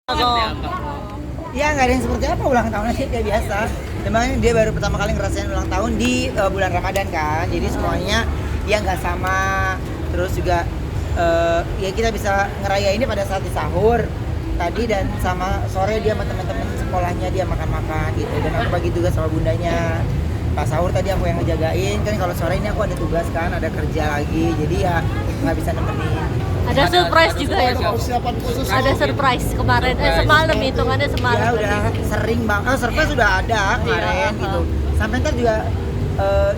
Ya nggak ada yang seperti apa ulang tahun aja kayak biasa. Memang dia baru pertama kali ngerasain ulang tahun di bulan Ramadan kan. Jadi semuanya ya nggak sama. Terus juga ya kita bisa ngerayainnya pada saat di sahur tadi, dan sama sore dia sama teman-teman sekolahnya dia makan-makan gitu. Dan aku bagi tugas sama bundanya. Pas sahur tadi aku yang ngejagain kan, kalau sore ini aku ada tugas kan, ada kerja lagi. Jadi ya nggak bisa nemenin. Ada surprise juga ya? Ada surprise kemarin, semalam hitungannya semalam. Ya udah sering banget, surprise sudah ada kemarin gitu. Sampai ntar juga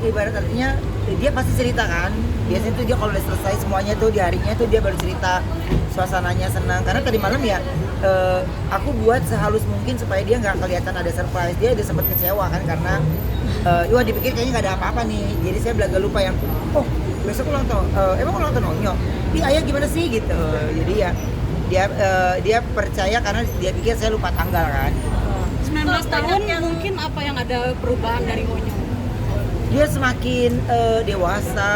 ibarat artinya dia pasti cerita kan. Biasanya tuh dia kalau udah selesai semuanya tuh di harinya tuh dia baru cerita, suasananya senang. Karena tadi malam ya aku buat sehalus mungkin supaya dia nggak kelihatan ada surprise. Dia udah sempat kecewa kan karena wah dipikir kayaknya nggak ada apa-apa nih. Jadi saya belaga lupa yang besok ulang tahun, emang ulang tahun Onyo? Ayah gimana sih gitu. Jadi ya dia percaya karena dia pikir saya lupa tanggal kan. 19 tahun mungkin apa yang ada perubahan dari Onyo? Dia semakin dewasa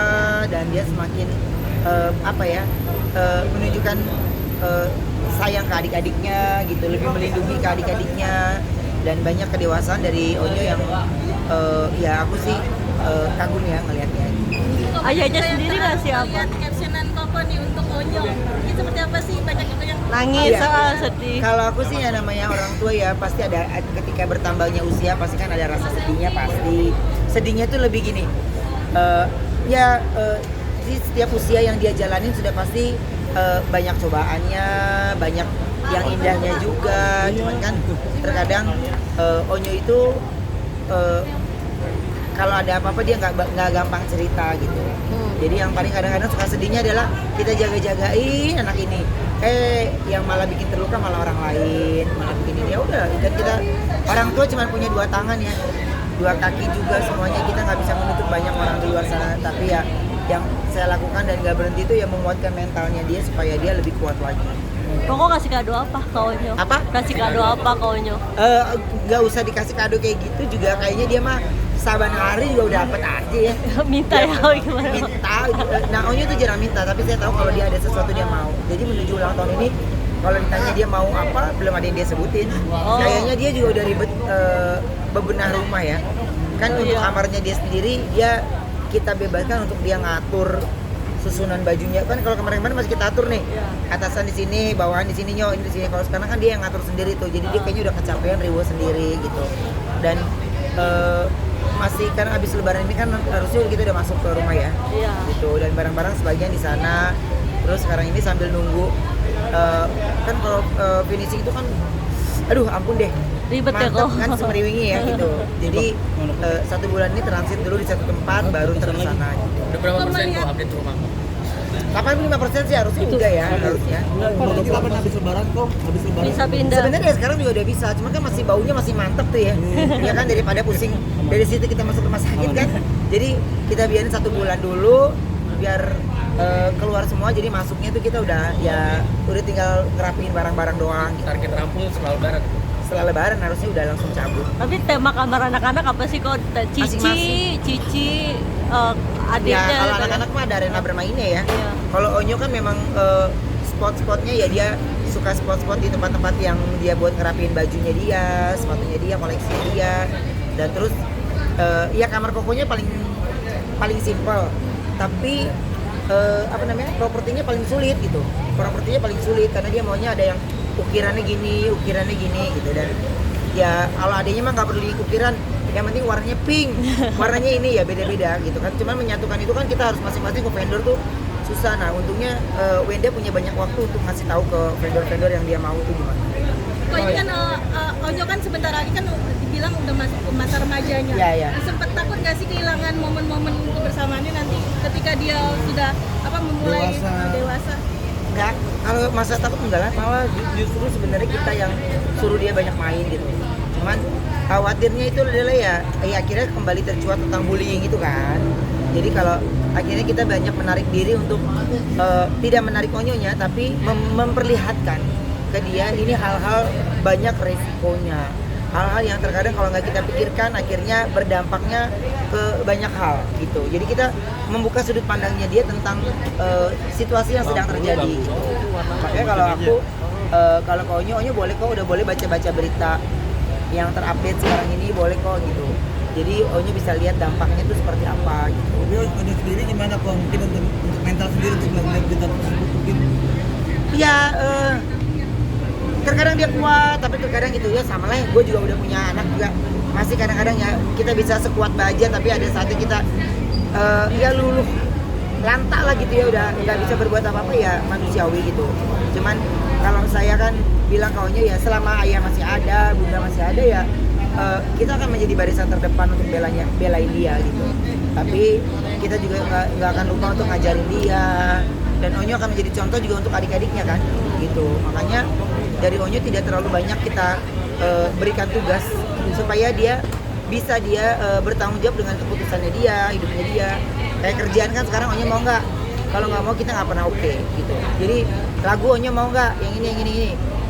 dan dia semakin menunjukkan sayang ke adik-adiknya gitu, lebih melindungi ke adik-adiknya, dan banyak kedewasaan dari Onyo yang ya aku sih kagum ya ngelihatnya. Ayahnya sendiri nggak sih apa? Lihat captionan Koko nih untuk Onyo, ini seperti apa sih? Banyak juga yang Nangis, Iya. sedih. Kalau aku sih ya namanya orang tua ya pasti ada, ketika bertambahnya usia pasti kan ada rasa sedihnya pasti. Sedihnya tuh lebih gini, di setiap usia yang dia jalanin sudah pasti banyak cobaannya, banyak yang indahnya juga. Cuman kan terkadang Onyo itu kalau ada apa-apa dia nggak gampang cerita gitu. Jadi yang paling kadang-kadang suka sedihnya adalah kita jaga-jagain anak ini, yang malah bikin terluka malah orang lain, malah bikin ini. Ya udah, dan kita orang tua cuma punya dua tangan ya, dua kaki juga semuanya, kita nggak bisa menutup banyak orang di luar sana. Tapi ya yang saya lakukan dan nggak berhenti itu ya menguatkan mentalnya dia supaya dia lebih kuat lagi. Koko kasih kado apa ke Onyo? Apa? Kasih kado apa ke Onyo? Nggak usah dikasih kado kayak gitu juga, kayaknya dia mah saban hari juga udah dapet aja ya. Minta ya gimana? Minta. Nah Onyo tuh jarang minta, tapi saya tahu kalau dia ada sesuatu dia mau. Jadi menuju ulang tahun ini kalau ditanya dia mau apa, belum ada yang dia sebutin. Kayaknya dia juga udah ribet bebenah rumah ya. Kan untuk kamarnya dia sendiri, kita bebaskan untuk dia ngatur susunan bajunya. Kan kalau kemarin-kemarin masih kita atur nih, atasan di sini, bawahan di sini, ini di sini. Kalau sekarang kan dia yang ngatur sendiri tuh, jadi dia kayaknya udah kecapean riwo sendiri gitu. Dan masih karena habis lebaran ini kan harusnya kita udah masuk ke rumah ya, gitu. Dan barang-barang sebagian di sana. Terus sekarang ini sambil nunggu, kan kalau finishing itu kan, aduh ampun deh, Ribet ya mantap kok. kan, semeriwingi ya gitu. Jadi 1 bulan ini transit dulu di satu tempat, baru terus ke sana. Udah berapa persen tuh update rumah? 85% sih harusnya udah ya, harusnya. Kalau kita kan habis lebaran kok, habis lebaran. Bisa pindah. Sebenarnya ya sekarang juga udah bisa, cuman kan masih baunya masih mantep tuh ya. Ya kan, daripada pusing dari situ kita masuk rumah sakit kan. Jadi kita biarin 1 bulan dulu biar keluar semua, jadi masuknya tuh kita udah tinggal ngerapiin barang-barang doang gitu. Target rampung setelah lebaran. Setelah lebaran harusnya udah langsung cabut. Tapi tema kamar anak-anak apa sih kok? Masing-masing. Cici, Ya adiknya. kalau anak-anak mah ada arena bermainnya ya. Iya. Kalau Onyo kan memang spot-spotnya ya, dia suka spot-spot di tempat-tempat yang dia buat ngerapiin bajunya dia, sepatunya dia, koleksinya dia. Dan terus ya kamar kokonya paling simpel, tapi propertinya paling sulit gitu. Propertinya paling sulit karena dia maunya ada yang ukirannya gini gitu. Dan ya kalau adanya mah nggak perlu ukiran, yang penting warnanya pink, warnanya ini ya beda-beda gitu kan. Cuman menyatukan itu kan kita harus masing-masing ke vendor tuh susah. Nah untungnya Wenda punya banyak waktu untuk ngasih tahu ke vendor-vendor yang dia mau tuh gimana. Kok ini kan Onyo kan sebentar lagi kan dibilang udah masuk ke masa remajanya. Iya. Sempet takut nggak sih kehilangan momen-momen kebersamaannya nanti ketika dia sudah memulai dewasa? Enggak, kalau masa takut enggak lah, malah justru sebenarnya kita yang suruh dia banyak main gitu. Cuman khawatirnya itu adalah ya akhirnya kembali tercuat tentang bullying itu kan. Jadi kalau akhirnya kita banyak menarik diri untuk tidak menarik Onyonya, tapi memperlihatkan ke dia ini hal-hal banyak resikonya, hal-hal yang terkadang kalau nggak kita pikirkan akhirnya berdampaknya ke banyak hal gitu. Jadi kita membuka sudut pandangnya dia tentang situasi yang sedang terjadi gitu. Makanya kalau aku Kalau ke Onyo boleh kok, udah boleh baca-baca berita yang terupdate sekarang ini, boleh kok gitu. Jadi Onyo bisa lihat dampaknya itu seperti apa gitu. Tapi Onyo sendiri gimana kok? Mungkin untuk mental sendiri untuk melihat berita tersebut mungkin. Iya, terkadang dia kuat, tapi terkadang gitu ya sama lah. Gue juga udah punya anak juga, masih kadang-kadang ya kita bisa sekuat baja, tapi ada saatnya kita ya luluh lantak lah gitu ya, udah nggak bisa berbuat apa-apa ya, manusiawi gitu. Cuman kalau saya kan bilang kaunya ya selama ayah masih ada, bunda masih ada ya, kita akan menjadi barisan terdepan untuk belain dia gitu. Tapi kita juga nggak akan lupa untuk ngajarin dia, dan Onyo akan menjadi contoh juga untuk adik-adiknya kan gitu. Makanya dari Onyo tidak terlalu banyak kita berikan tugas supaya dia bisa bertanggung jawab dengan keputusannya dia, hidupnya dia. Kayak kerjaan kan sekarang Onyo mau nggak? Kalau nggak mau kita nggak pernah oke gitu. Jadi lagu Onyo mau nggak? Yang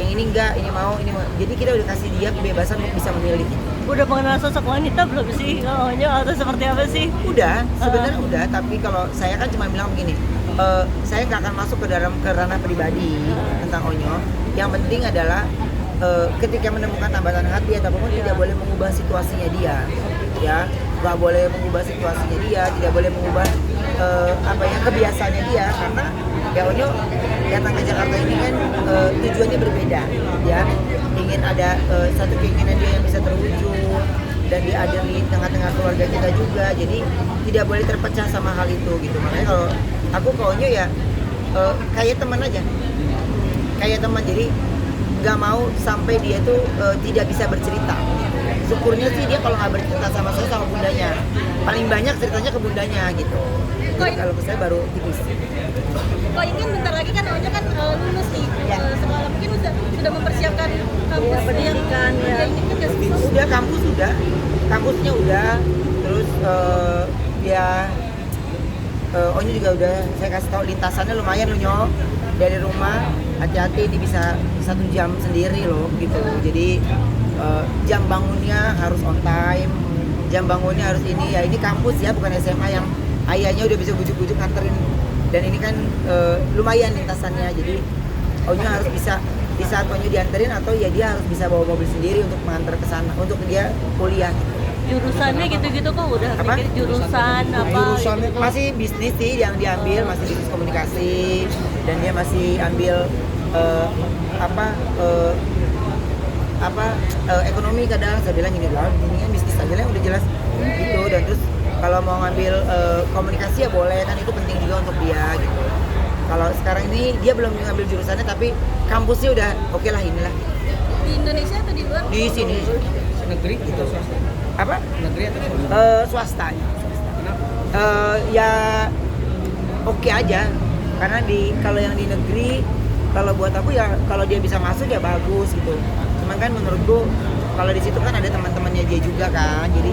ini enggak, ini mau. Jadi kita udah kasih dia kebebasan untuk bisa memilih. Udah mengenal sosok wanita belum sih? Onyo atau seperti apa sih? Udah, sebenarnya udah. Tapi kalau saya kan cuma bilang begini, saya nggak akan masuk ke ranah pribadi tentang Onyo. Yang penting adalah ketika menemukan tambatan hati ataupun tidak boleh mengubah situasinya dia, ya nggak boleh mengubah situasinya dia, tidak boleh mengubah kebiasaannya dia, karena ya Onyo datang ke Jakarta ini kan tujuannya berbeda, ya ingin ada satu keinginan dia yang bisa terwujud dan dia ada di tengah-tengah keluarga kita juga, jadi tidak boleh terpecah sama hal itu gitu. Makanya kalau aku ke Onyo ya kayak teman aja, kayak teman, jadi nggak mau sampai dia tuh tidak bisa bercerita. Syukurnya sih dia kalau nggak bercerita sama saya sama bundanya, paling banyak ceritanya ke bundanya gitu. Jadi kalau ke saya baru tipis. Kok ingin bentar lagi kan Onyo kan lulus nih Ya. sekolah, mungkin sudah mempersiapkan kampus pendidikan, ya. yang ini kan Udah kampusnya udah, terus Onyo juga udah saya kasih tahu lintasannya lumayan loh Nyo, dari rumah hati-hati, ini bisa 1 jam sendiri loh gitu. Jadi jam bangunnya harus on time, jam bangunnya harus ini ya, ini kampus ya bukan SMA yang ayahnya udah bisa bujuk-bujuk nganterin, dan ini kan lumayan lintasannya. Jadi Onyo harus bisa, di saat Onyo dianterin atau ya dia harus bisa bawa mobil sendiri untuk mengantar ke sana untuk dia kuliah gitu. Jurusannya gitu-gitu kok udah Apa? mikir jurusan apa? Jurusannya kok Masih bisnis sih yang diambil, masih bisnis komunikasi, dan dia masih ambil ekonomi. Kadang saya bilang gini lah, ini kan bisnis aja lah udah jelas gitu. Dan terus kalau mau ngambil komunikasi ya boleh, kan itu penting juga untuk dia gitu. Kalau sekarang ini dia belum ngambil jurusannya, tapi kampusnya udah oke lah, inilah di Indonesia atau di luar? di sini. Negeri gitu swasta. Apa? Negeri atau swasta? Swasta. Kenapa? Ya oke aja, karena kalau yang di negeri, kalau buat aku ya kalau dia bisa masuk ya bagus gitu. Cuman kan menurutku kalau di situ kan ada teman-temannya dia juga kan, jadi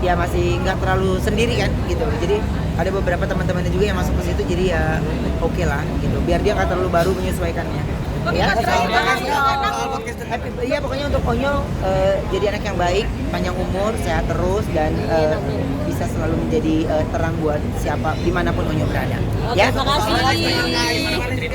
dia masih nggak terlalu sendiri kan gitu. Jadi ada beberapa teman-temannya juga yang masuk ke situ, jadi ya oke lah gitu, biar dia nggak terlalu baru menyesuaikannya. Oke, Ya, terima kasih. iya pokoknya untuk Onyo jadi anak yang baik, panjang umur, sehat terus, dan bisa selalu menjadi terang buat siapa dimanapun Onyo berada. Oke, Ya. makasih.